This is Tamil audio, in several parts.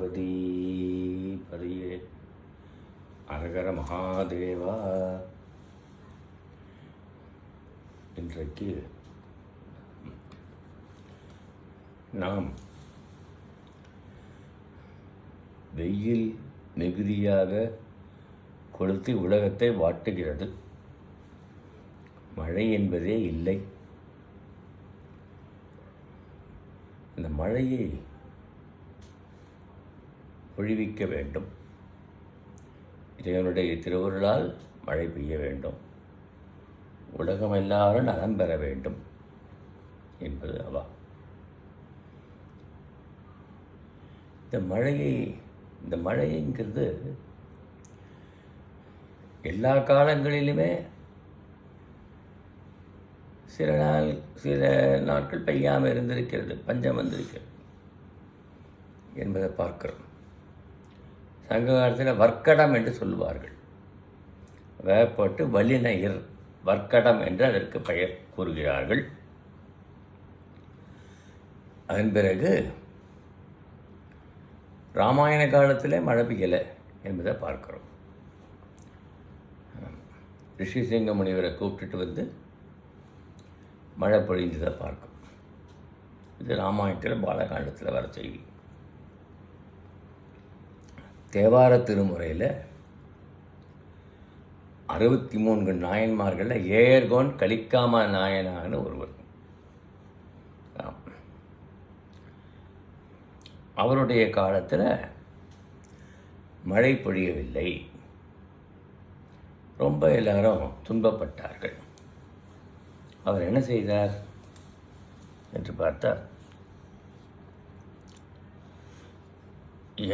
கணபதி பதியே அரகர மகாதேவா. இன்றைக்கு நாம் வெயில் மிகுதியாக கொளுத்தி உலகத்தை வாட்டுகிறது. மழை என்பதே இல்லை. இந்த மழையை பொழிவிக்க வேண்டும். இறைவனுடைய திருவருளால் மழை பெய்ய வேண்டும். உலகம் எல்லாரும் நலம் பெற வேண்டும் என்பது அவா. இந்த மழைங்கிறது எல்லா காலங்களிலுமே சில நாட்கள் பெய்யாமல் இருந்திருக்கிறது, பஞ்சம் வந்திருக்கிறது என்பதை பார்க்கிறோம். சங்க காலத்தில் வர்க்கடம் என்று சொல்லுவார்கள். வேப்பட்டு வல்லினயிர் வர்க்கடம் என்று அதற்கு பெயர் கூறுகிறார்கள். அதன் பிறகு ராமாயண காலத்திலே மழை பெய்யலை என்பதை பார்க்கிறோம். ரிஷிசிங்க முனிவரை கூப்பிட்டுட்டு வந்து மழை பொழிந்ததை பார்க்கும். இது ராமாயணத்தில் பாலகாண்டத்தில் வர செய்தி. தேவார திருமுறையில் 63 நாயன்மார்களில் ஏயர்கோன் கலிக்காம நாயனான்னு ஒருவர். அவருடைய காலத்தில் மழை பொழியவில்லை. ரொம்ப எல்லாரும் துன்பப்பட்டார்கள். அவர் என்ன செய்தார் என்று பார்த்தார்.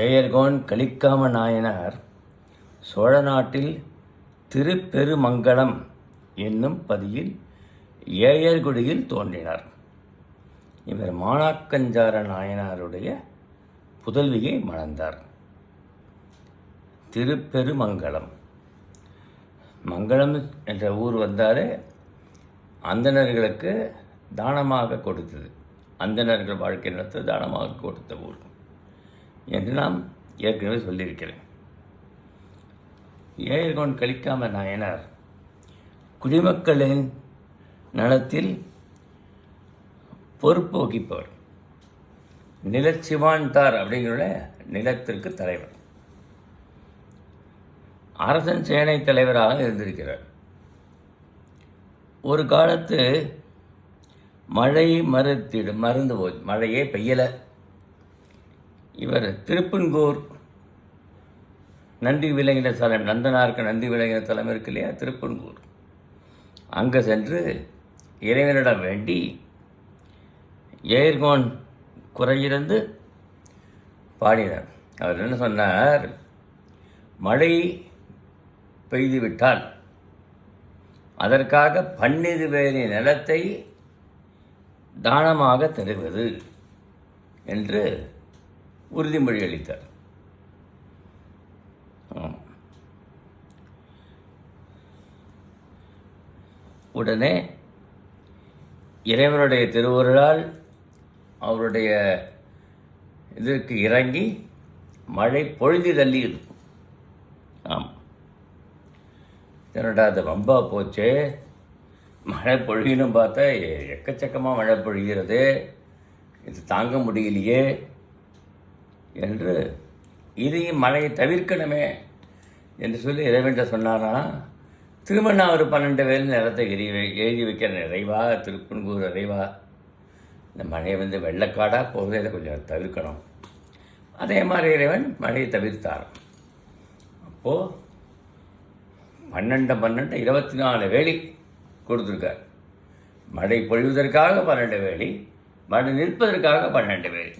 ஏயர்கோன் கலிக்காம நாயனார் சோழ நாட்டில் திருப்பெருமங்கலம் என்னும் பதியில் ஏயர்குடியில் தோன்றினார். இவர் மாணாக்கஞ்சார நாயனாருடைய புதல்வியை மணந்தார். திருப்பெருமங்கலம், மங்களம் என்ற ஊர் வந்தாலே அந்தணர்களுக்கு தானமாக கொடுத்தது. அந்தணர்கள் வாழ்க்கை நடத்த தானமாக கொடுத்த ஊர் என்று நாம் ஏற்கனவே சொல்லியிருக்கிறேன். ஏயர்கோன் கலிக்காம நாயனார் குடிமக்களின் நலத்தில் பொறுப்பு வகிப்பவர். நிலச்சிவான்தார் அப்படிங்கிற நிலத்திற்கு தலைவர். அரசன் சேனை தலைவராக இருந்திருக்கிறார். ஒரு காலத்து மழை மறந்து போச்சு, மழையே பெய்யலை. இவர் திருப்பன்கூர் நந்தி விலங்கின தலம், நந்தனாருக்கு நந்தி விலங்கின தலம் இருக்கு இல்லையா, திருப்பன்கூர், அங்கே சென்று இறைவனிடம் வேண்டி ஏயர்கோன் குறையிருந்து பாடினார். அவர் என்ன சொன்னார்? மழை பெய்துவிட்டால் அதற்காக 12 வேலி நிலத்தை தானமாக தருவது என்று உறுதிமொழி அளித்தார். உடனே இறைவனுடைய திருவருளால் அவருடைய இதற்கு இறங்கி மழை பொழுதி தள்ளியது. என்னடா அது வம்பா போச்சே, மழை பொழியணும் பார்த்தா எக்கச்சக்கமாக மழை பொழிகிறது, இது தாங்க முடியலையே என்று இதையும் மழையை தவிர்க்கணுமே என்று சொல்லி இறைவன்கிட்ட சொன்னாராம். திரும்ப நான் ஒரு 12 வேலி நிலத்தை எழுதி வைக்கிறேன் இறைவா, திருப்பன்கூர் இறைவா, இந்த மழையை வந்து வெள்ளக்காடாக போகிறத இதை கொஞ்சம் தவிர்க்கணும். அதே மாதிரி இறைவன் மழையை தவிர்த்தார். அப்போது 12 24 வேலி கொடுத்துருக்கார். மழை பொழிவதற்காக 12 வேலி, மழை நிற்பதற்காக 12 வேலி.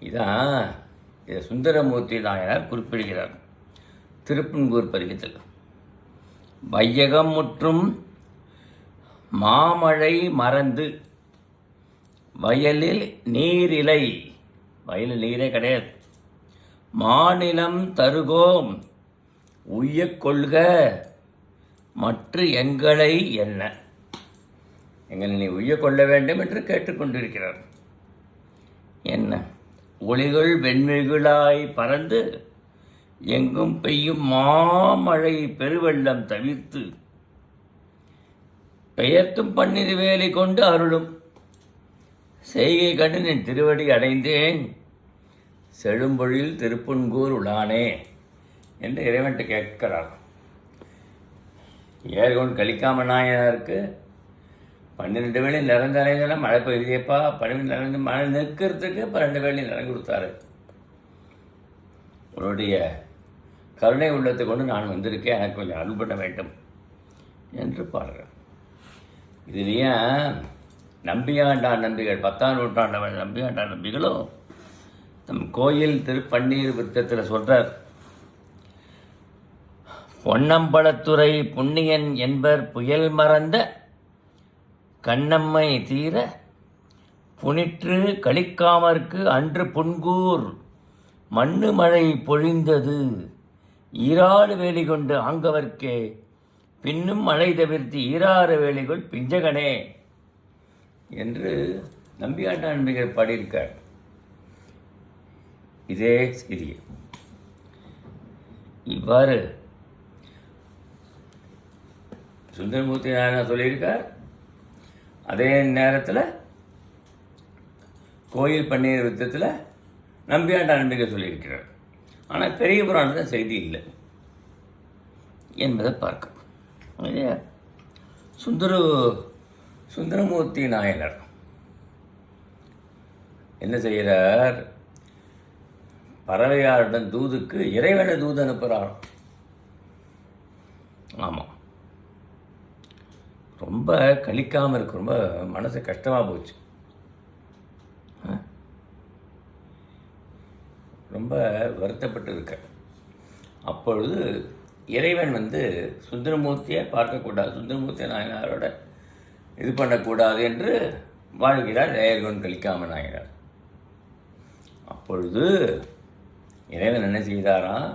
இதை சுந்தரமூர்த்தி நாயனார் குறிப்பிடுகிறார் திருப்பன்கூர் பதிகத்தில். வையகம் முற்றும் மாமழை மறந்து வயலில் நீரிலை, வயலில் நீரே கிடையாது, மாநிலம் தருகோம் உய்யக் கொள்க மற்ற எங்களை என்ன, எங்களை நீ உய்ய கொள்ள வேண்டும் என்று கேட்டுக்கொண்டிருக்கிறார். என்ன ஒளிகள் வெண்மிகுளாய் பறந்து எங்கும் பெய்யும் மாமழை பெருவெள்ளம் தவிர்த்து பெயர்த்தும் பன்னிரு வேலை கொண்டு அருளும் செய்கை கண்டு நின் திருவடி அடைந்தேன் செழும்பொழில் திருப்புன்கூர் உளானே என்று இறைவன்ட்டு கேட்கிறார். ஏர்கொண்டு கலிக்காம நாயனாருக்கு 12 வேளை நிறந்தரைந்தால மழை பெய்யுதேப்பா, 12 நிறைந்து மழை நிற்கிறதுக்கு 12 வேளை நிறம் கொடுத்தாரு. உன்னுடைய கருணை உள்ளத்தை கொண்டு நான் வந்திருக்கேன், எனக்கு கொஞ்சம் அருள் பண்ண வேண்டும் என்று பாடுறேன். இதுலேயே நம்பியாண்டான் நம்பிகள் 10ஆம் நூற்றாண்டவன் நம்பியாண்டான் நம்பிகளும் தம் கோயில் திருப்பன்னீர் விருத்தத்தில் சொல்கிறார். பொன்னம்பலத்துறை புண்ணியன் என்பர் புயல் மறந்த கண்ணம்மை தீர புனிற்று கலிக்காமற்கு அன்று புன்கூர் மண்ணு மழை பொழிந்தது ஈராறு வேலி கொண்டு ஆங்கவர்க்கே பின்னும் மழை தவிர்த்து ஈராறு வேலிகள் பிஞ்சகனே என்று நம்பியாண்டான் நம்பிகள் பாடியிருக்கார். இதே செய்தி இவ்வாறு சுந்தரமூர்த்தி நாயனார் சொல்லியிருக்கார். அதே நேரத்தில் கோயில் பன்னீர் விருத்தத்தில் நம்பியாண்டான் நம்பிகள் சொல்லியிருக்கிறார். ஆனால் பெரிய புராணத்தில் செய்தி இல்லை என்பதை பார்க்க சுந்தரமூர்த்தி நாயனார் என்ன செய்கிறார்? பறவையாருடன் தூதுக்கு இறைவனை தூது அனுப்புகிறார். ஆமாம், ரொம்ப கழிக்காமல் இருக்கு, ரொம்ப மனசு கஷ்டமாக போச்சு, ரொம்ப வருத்தப்பட்டு இருக்க. அப்பொழுது இறைவன் சுந்தரமூர்த்தியை பார்க்கக்கூடாது, சுந்தரமூர்த்தி நாயனாரோட இது பண்ணக்கூடாது என்று வாழ்கிறார் ஏர்கொண்டு கலிக்காம நாயனார். அப்பொழுது இறைவன் என்ன செய்தாராம்?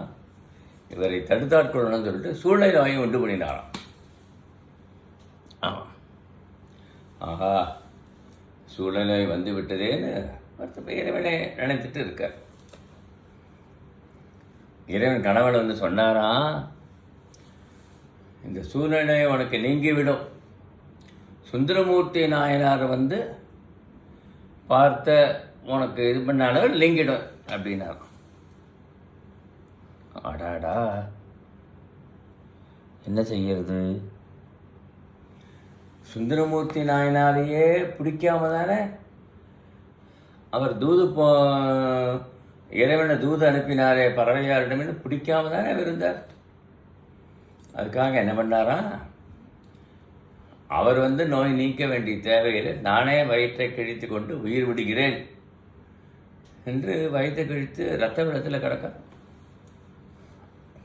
இவரை தடுத்தாட்கொள்ளணும்னு சொல்லிட்டு சூழ்நிலை வாங்கி உண்டு பண்ணினாராம். ஆமாம், ஆஹா சூழ்நிலை வந்து விட்டதேன்னு மற்ற இறைவனை நினைத்துட்டு இருக்கார். இறைவன் கணவன் சொன்னாராம், இந்த சூழ்நிலை உனக்கு நீங்கிவிடும், சுந்தரமூர்த்தி நாயனார் பார்த்த உனக்கு இது பண்ணாலும் நீங்கிடும் அப்படின்னாரு. அடாடா, என்ன செய்யறது? சுந்தரமூர்த்தி நாயனாரையே பிடிக்காம தானே அவர் இறைவனை தூது அனுப்பினாரே பறவையாரிடமிருந்து, பிடிக்காம தானே இருந்தார். அதுக்காக என்ன பண்ணாரா? அவர் நோய் நீக்க வேண்டிய தேவையில் நானே வயிற்றை கிழித்து கொண்டு உயிர் விடுகிறேன் என்று வயிற்றை கிழித்து இரத்த வெள்ளத்தில் கிடக்க.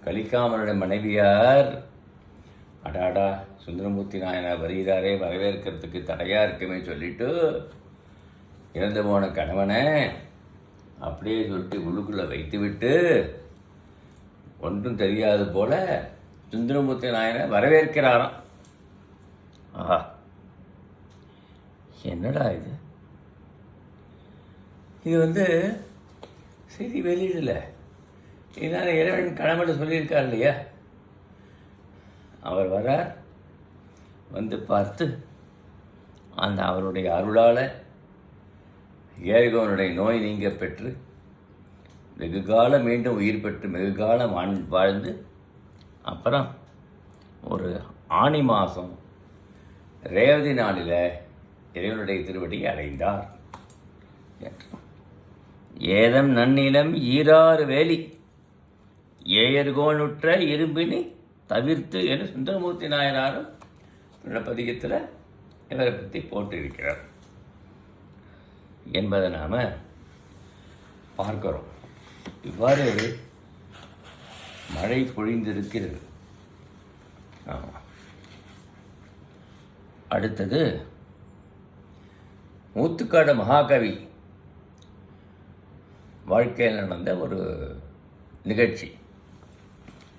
கலிக்காமனுடைய மனைவியார், அடாடா சுந்தரமூர்த்தி நாயனார் வருகிறாரே, வரவேற்கிறதுக்கு தடையாக இருக்குமே சொல்லிட்டு இறந்து போன கணவனை அப்படியே சொல்லிட்டு உள்ளுக்குள்ளே வைத்து விட்டு ஒன்றும் தெரியாது போல சுந்தரமூர்த்தி நாயனார் வரவேற்கிறாராம். ஆஹா, என்னடா இது? இது சரி வெளியிடல, இதனால் இறைவன் கடவுளை சொல்லியிருக்கார் இல்லையா? அவர் வரார், பார்த்து அந்த அவருடைய அருளால் ஏர்கோனுடைய நோய் நீங்க பெற்று வெகுகாலம் மீண்டும் உயிர் பெற்று வெகுகாலம் வாழ்ந்து அப்புறம் ஒரு ஆனி மாதம் ரேவதி நாளில் இறைவனுடைய திருவடியை அடைந்தார். ஏதம் நன்னிலம் ஈராறு வேலி ஏயர்கோனுற்ற இரும்பினி தவிர்த்து என்று சுந்தரமூர்த்தி நாயனாரும் பதிகத்தில் இவரை பற்றி போட்டிருக்கிறார் என்பதை நாம் பார்க்கிறோம். இவ்வாறு மழை பொழிந்திருக்கிறது. ஆமாம், அடுத்தது ஊத்துக்காடு மகாகவி வாழ்க்கையில் நடந்த ஒரு நிகழ்ச்சி,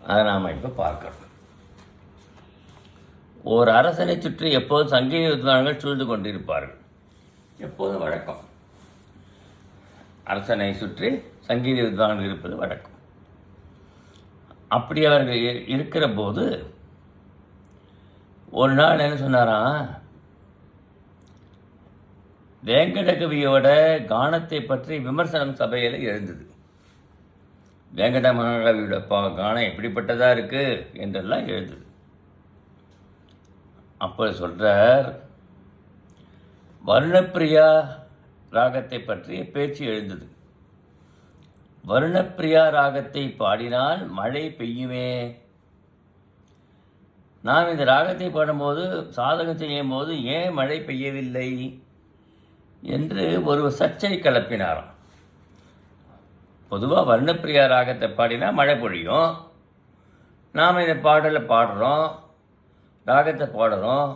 அதை நாம் இப்போ பார்க்கிறோம். ஓர் அரசனை சுற்றி எப்போதும் சங்கீத வித்வான்கள் சூழ்ந்து கொண்டிருப்பார்கள், எப்போதும் வழக்கம். அரசனை சுற்றி சங்கீத வித்வான்கள் இருப்பது வழக்கம். அப்படி அவர்கள் இருக்கிற போது ஒரு நாள் என்ன சொன்னாராம், வேங்கடகவியோட கானத்தை பற்றி விமர்சனம் சபையில் எழுந்தது. வேங்கட மகாகவியோட கானம் எப்படிப்பட்டதாக இருக்குது என்றெல்லாம் எழுதுது. அப்போ சொல்கிறார், வருணப்பிரியா ராகத்தை பற்றிய பேச்சு எழுந்தது. வருணப்பிரியா ராகத்தை பாடினால் மழை பெய்யுமே. நாம் இந்த ராகத்தை பாடும்போது, சாதகம் செய்யும் போது ஏன் மழை பெய்யவில்லை என்று ஒரு சர்ச்சை கிளப்பினாராம். பொதுவாக வருணப்பிரியா ராகத்தை பாடினா மழை பொழியும். நாம் இந்த பாடலை பாடுறோம், ராகத்தை பாடுறோம்,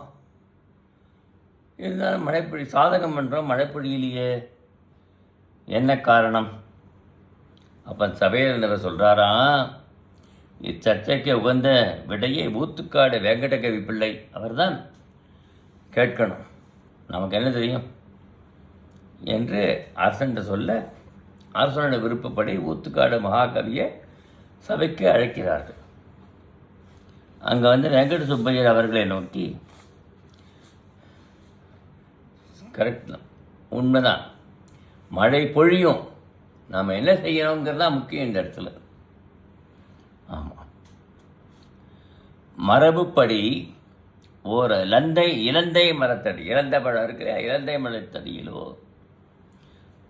இருந்தாலும் மழைப்பொழி சாதகம் பண்ணுறோம், மழை பொழியிலேயே, என்ன காரணம்? அப்போ சபையில் இருந்தவர் சொல்கிறாராம், இச்சர்ச்சைக்கு உகந்த விடையை ஊத்துக்காடு வேங்கடகவி பிள்ளை அவர்தான் கேட்கணும், நமக்கு என்ன தெரியும் என்று அரசன் சொல்ல, அரசனோட விருப்பப்படி ஊத்துக்காடு மகாகவியை சபைக்கு அழைக்கிறார்கள். அங்கே வெங்கட சுப்பையர் அவர்களை நோக்கி, கரெக்ட் தான், உண்மைதான், மழை பொழியும், நாம் என்ன செய்யணுங்கிறது தான் முக்கியம் இந்த இடத்துல. ஆமாம், மரபுப்படி ஒரு இலந்தை மரத்தடி, இலந்தை பழம் இருக்கிற இலந்தை மரத்தடியிலோ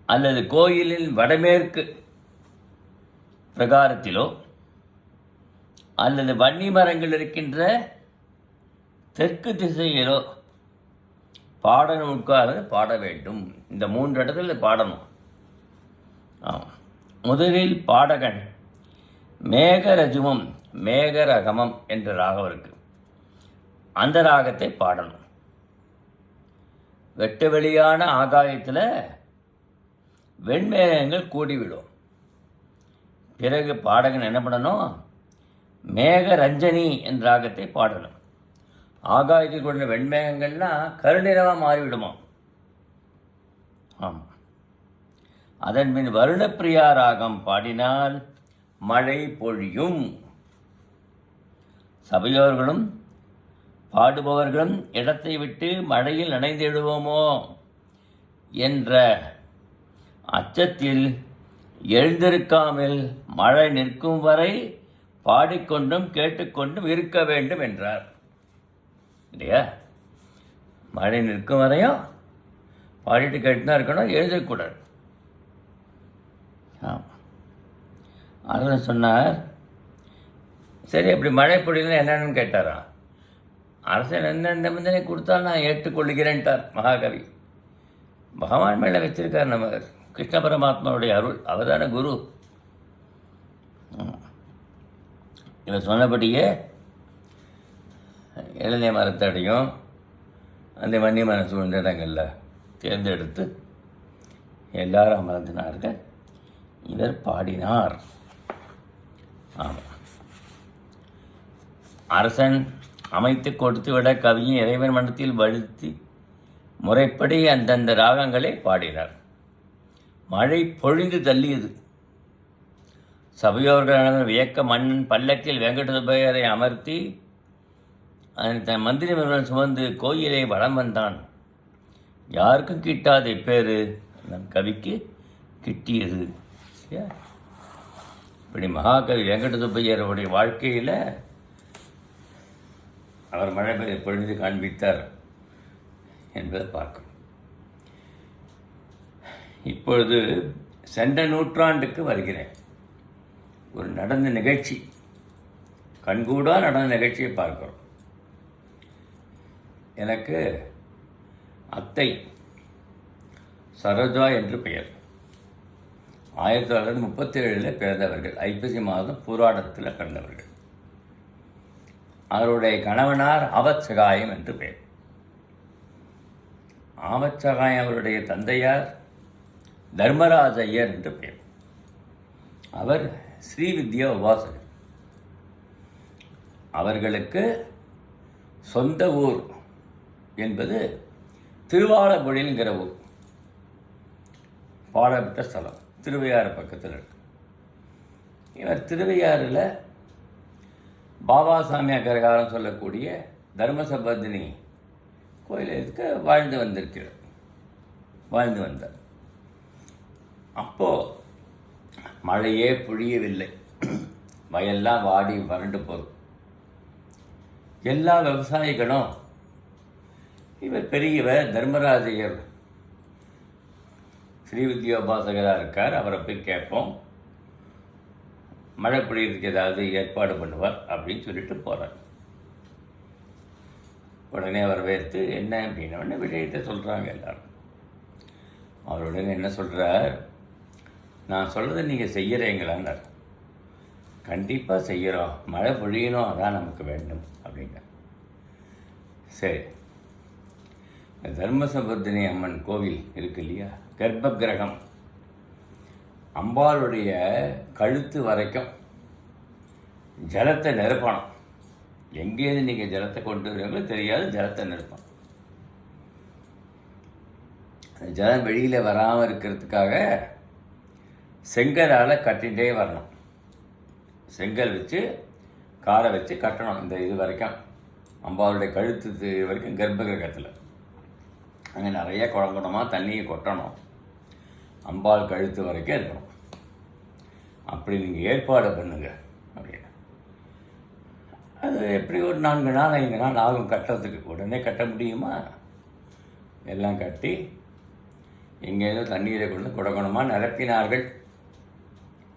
அல்லது கோயிலின் வடமேற்கு பிரகாரத்திலோ அல்லது வன்னி மரங்கள் இருக்கின்ற தெற்கு திசையிலோ பாடணும், உட்கார்ந்து பாட வேண்டும். இந்த 3 இடத்துல பாடணும். முதலில் பாடகன் மேகரஜுமம் மேகரகமம் என்ற ராகம் இருக்கு, அந்த ராகத்தை பாடணும். வெட்ட வெளியான ஆகாயத்தில் வெண்மேகங்கள் கூடிவிடும். பிறகு பாடகன் என்ன பண்ணணும், மேகரஞ்சனி என்ற ராகத்தை பாடணும். ஆகாயத்தில் கொண்ட வெண்மேகங்கள்லாம் கருநிறமாக மாறிவிடுமா. ஆமாம், அதன் பின் வருணப்பிரியா ராகம் பாடினால் மழை பொழியும். சபையோர்களும் பாடுபவர்களும் இடத்தை விட்டு மழையில் நனைந்திடுவோமோ என்ற அச்சத்தில் எழுந்திருக்காமல் மழை நிற்கும் வரை பாடிக்கொண்டும் கேட்டுக்கொண்டும் இருக்க வேண்டும் என்றார். இல்லையா, மழை நிற்கும் வரையும் பாடிட்டு கேட்டு தான் இருக்கணும், எழுதக்கூடாது. அரசன் சொன்னார், சரி அப்படி மழை பொழியலாம் என்னன்னு கேட்டாரா. அரசன் என்ன நிபந்தனை கொடுத்தாலும் நான் ஏற்றுக்கொள்கிறேன்ட்டார் மகாகவி. பகவான் மேலே வச்சிருக்கார் நம்ம கிருஷ்ண பரமாத்மாவுடைய அருள், அவர் தானே குரு. இவர் சொன்னபடியே இளநீ மரத்தடியும் அந்த வன்னி மரம் சூழ்ந்த இடங்களில் தேர்ந்தெடுத்து எல்லாரும் அமர்ந்தினார்கள். இவர் பாடினார். ஆமாம், அரசன் அமைத்து கொடுத்து விட கவியும் இறைவன் மனத்தில் வழுத்தி முறைப்படி அந்தந்த ராகங்களை பாடினார். மழை பொழிந்து தள்ளியது. சபையோர்கள் வியக்க மன்னன் பல்லக்கில் வெங்கடசுப்பையரை அமர்த்தி தன் மந்திரிமர்கள் சுமந்து கோயிலை வலம் வந்தான். யாருக்கும் கிட்டாத இப்பேரு நம் கவிக்கு கிட்டியது. இப்படி மகாகவி வெங்கடசுப்பையருடைய வாழ்க்கையில் அவர் மழை பொழிந்து காண்பித்தார் என்பதை பார்க்கணும். இப்பொழுது சென்ற நூற்றாண்டுக்கு வருகிறேன். ஒரு நடந்த நிகழ்ச்சி, கண்கூடா நடந்த நிகழ்ச்சியை பார்க்கிறோம். எனக்கு அத்தை சரோஜா என்று பெயர். 1937 பிறந்தவர்கள். ஐப்பசி மாதம் பூராடத்தில் பிறந்தவர்கள். அவருடைய கணவனார் ஆவத்சகாயம் என்று பெயர். ஆவத்சகாயம் அவருடைய தந்தையார் தர்மராஜ ஐயர் என்று பெயர். அவர் ஸ்ரீவித்யா உபாசகர். அவர்களுக்கு சொந்த ஊர் என்பது திருவாலங்குடிங்கிற ஊர், பாடப்பட்ட ஸ்தலம். திருவையாறு பக்கத்தில் இருக்கு. இவர் திருவையாறில் பாபாசாமி அக்ரஹாரம் சொல்லக்கூடிய தர்மசபத்தினி கோயிலுக்கு வாழ்ந்து வந்தார். அப்போது மழையே பொழியவில்லை, வயல்லாம் வாடி வறண்டு போதும். எல்லா விவசாயிகளும் இவர் பெரியவர் தர்மராஜையர் ஸ்ரீவித்யோபாசகராக இருக்கார், அவரை போய் கேட்போம், மழை பொழியறதுக்கு ஏதாவது ஏற்பாடு பண்ணுவார் அப்படின்னு சொல்லிட்டு போகிறார். உடனே வரவேற்று என்ன அப்படின்ன விஷயத்தை சொல்கிறாங்க எல்லாரும். அவர் உடனே என்ன சொல்கிறார், நான் சொல்கிறத நீங்கள் செய்கிறீங்களான்னார். கண்டிப்பாக செய்கிறோம், மழை பொழியணும், அதான் நமக்கு வேண்டும் அப்படிங்க. சரி, தர்மசபத்தினி அம்மன் கோவில் இருக்கு இல்லையா, கர்ப்ப கிரகம், அம்பாளுடைய கழுத்து வரைக்கும் ஜலத்தை நிரப்பணும். எங்கேருந்து நீங்கள் ஜலத்தை கொண்டு வருவீங்களோ தெரியாது, ஜலத்தை நிரப்பணும். ஜலம் வெளியில் வராமல் இருக்கிறதுக்காக செங்கலால் கட்டிகிட்டே வரணும். செங்கல் வச்சு காரை வச்சு கட்டணும். இந்த இது வரைக்கும் அம்பாளுடைய கழுத்து வரைக்கும் கர்ப்ப கிரகத்தில் அங்கே நிறைய குடங்குடமாக தண்ணியை கொட்டணும். அம்பாள் கழுத்து வரைக்கும் இருக்கணும். அப்படி நீங்கள் ஏற்பாடு பண்ணுங்க அப்படின்னு. அது எப்படி ஒரு 4 நாள் 5 நாள் ஆகும் கட்டுறதுக்கு. உடனே கட்ட முடியுமா? எல்லாம் கட்டி எங்கேயோ தண்ணீரை கொண்டு குடகுணமாக நிரப்பினார்கள்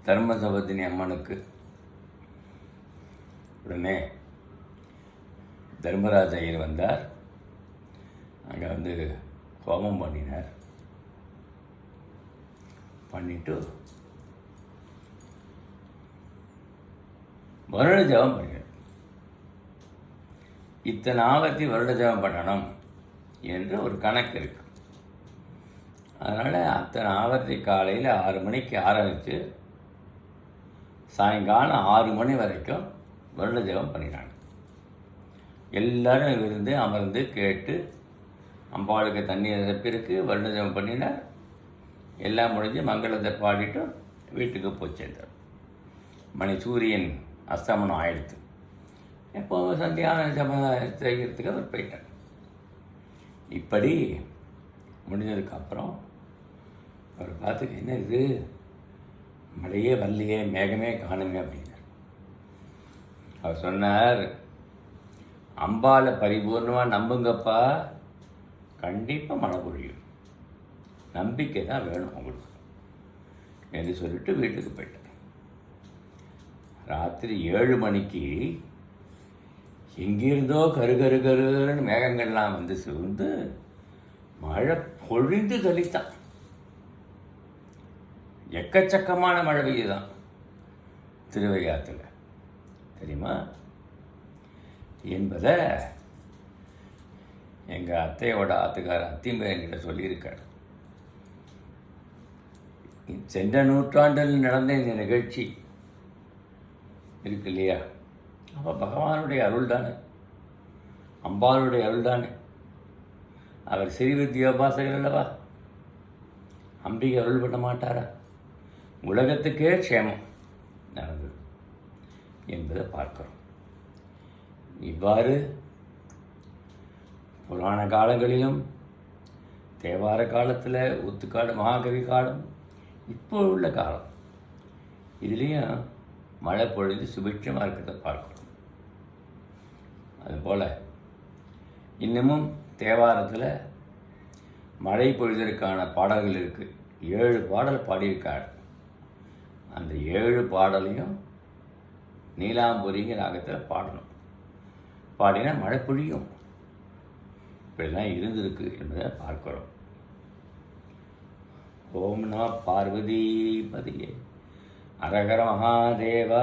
தர்மசபத்தினி அம்மனுக்கு. உடனே தர்மராஜ ஐயர் வந்தார். அங்கே வந்து ஹோமம் பண்ணிட்டு வருட ஜபம் பண்ணினார். இத்தனை ஆவர்த்தி வருட ஜபம் பண்ணணும் என்று ஒரு கணக்கு இருக்கு. அதனால் அத்தனை ஆவர்த்தி காலையில் 6 மணிக்கு ஆரம்பித்து சாயங்காலம் 6 மணி வரைக்கும் வருட ஜபம் பண்ணினாங்க. எல்லோரும் இருந்து அமர்ந்து கேட்டு அம்பாளுக்கு தண்ணி நிரப்பிருக்கு, வருட ஜபம் பண்ணினார். எல்லாம் முடிஞ்சு மங்களத்தை பாடிட்டு வீட்டுக்கு போய் சேர்ந்தார். மணி சூரியன் அஸ்தமனம் ஆயிடுத்து. எப்போது சந்தியான ஜபம் செய்கிறதுக்கு அவர் போயிட்டார். இப்படி முடிஞ்சதுக்கப்புறம் அவர் பார்த்துக்க, என்ன இது மழையே வரலையே, மேகமே காணுமே அப்படின்னார். அவர் சொன்னார், அம்பாளை பரிபூர்ணமாக நம்புங்கப்பா, கண்டிப்பாக மழை பொழியும், நம்பிக்கை தான் வேணும் உங்களுக்கு என்று சொல்லிட்டு வீட்டுக்கு போயிட்டார். ராத்திரி 7 மணிக்கு எங்கிருந்தோ கருன்னு மேகங்கள்லாம் வந்து சூழ்ந்து மழை பொழிந்து தெளித்தான். எக்கச்சக்கமான மழை பெய்யுதான் திருவையாற்றில், தெரியுமா என்பதை எங்கள் அத்தையோட ஆத்துக்கார அத்திம்பை என்கிட்ட சொல்லியிருக்கார். சென்ற நூற்றாண்டில் நடந்த இந்த நிகழ்ச்சி இருக்கு இல்லையா, அப்போ பகவானுடைய அருள் தானே, அம்பாளுடைய அருள் தானே. அவர் ஸ்ரீவித்யோபாசகர் அல்லவா, அம்பிகை அருள் பண்ண மாட்டாரா? உலகத்துக்கே க்ஷேமம் நடந்தது என்பதை பார்க்கிறோம். இவ்வாறு புராண காலங்களிலும் தேவார காலத்தில் ஊத்துக்காடு மகாகவி காலம், இப்போ உள்ள காலம், இதுலேயும் மழை பொழுது சுபிட்சமாக இருக்கிறத பார்க்கிறோம். அதுபோல் இன்னமும் தேவாரத்தில் மழை பொழுதற்கான பாடல்கள் இருக்குது. 7 பாடல் பாடியிருக்கார். அந்த 7 பாடலையும் நீலாம்பூரிங்க ராகத்தில் பாடணும். பாடினா மழை பொழியும். இப்படிலாம் இருந்திருக்கு என்பதை பார்க்கிறோம். ஓம் நம பார்வதி பதியே அரஹர மகாதேவா.